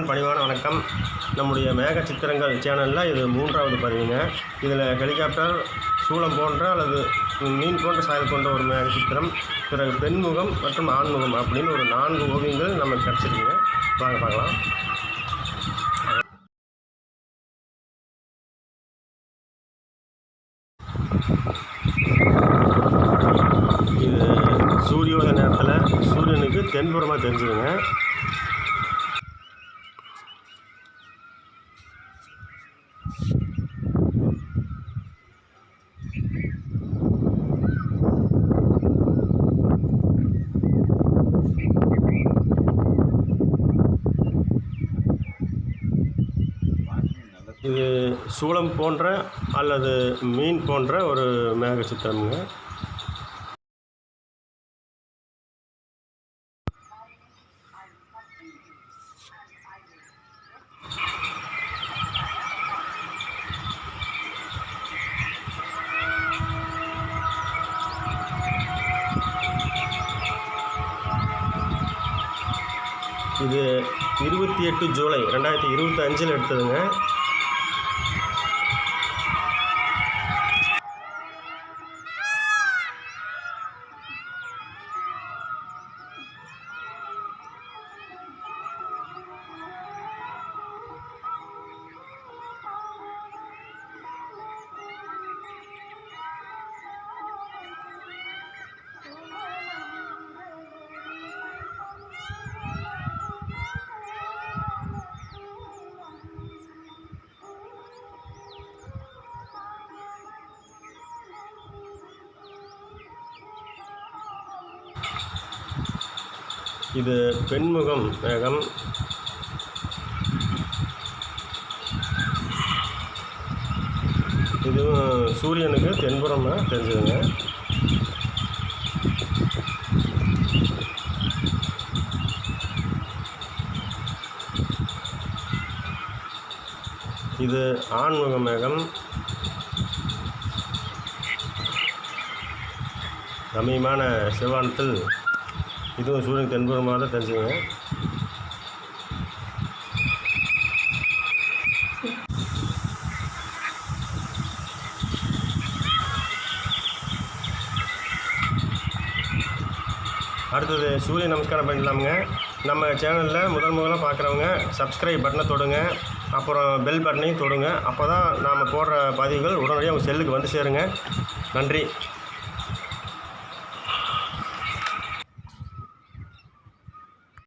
பணிவான வணக்கம். நம்முடைய மேக சித்திரங்கள் சேனலில் இது 3வது பதிவுங்க. இதில் ஹெலிகாப்டர், சூளம் போன்ற அல்லது மீன் போன்ற சாயல் கொண்ட ஒரு மேக சித்திரம், பிறகு பெண்முகம் மற்றும் ஆண்முகம் அப்படின்னு ஒரு 4 ஓவியங்கள் நமக்கு கிடச்சிருக்குங்க. வாங்க பார்க்கலாம். இது சூரியோதய நேரத்தில் சூரியனுக்கு தென்புறமாக தெரிஞ்சுதுங்க. இது சூளம் போன்ற அல்லது மீன் போன்ற ஒரு மேக சித்திரமுங்க. இது 28 ஜூலை 2025 எடுத்ததுங்க. இது பெண்முகம் மேகம். இதுவும் சூரியனுக்கு தென்புறமாக தெரிஞ்சுதுங்க. இது ஆண்முக மேகம். ரம்மியமான சிவானத்தில் இதுவும் சூரியன் தென்புறமாக தான் தெரிஞ்சுங்க. அடுத்தது சூரிய நமஸ்காரம் பண்ணிடலாமுங்க. நம்ம சேனலில் முதலாக பார்க்குறவங்க சப்ஸ்கிரைப் பட்டனை தொடுங்க, அப்புறம் பெல் பட்டனையும் தொடுங்க. அப்போ தான் நாம் போடுற பதிவுகள் உடனடியாக உங்கள் செல்லுக்கு வந்து சேருங்க. நன்றி.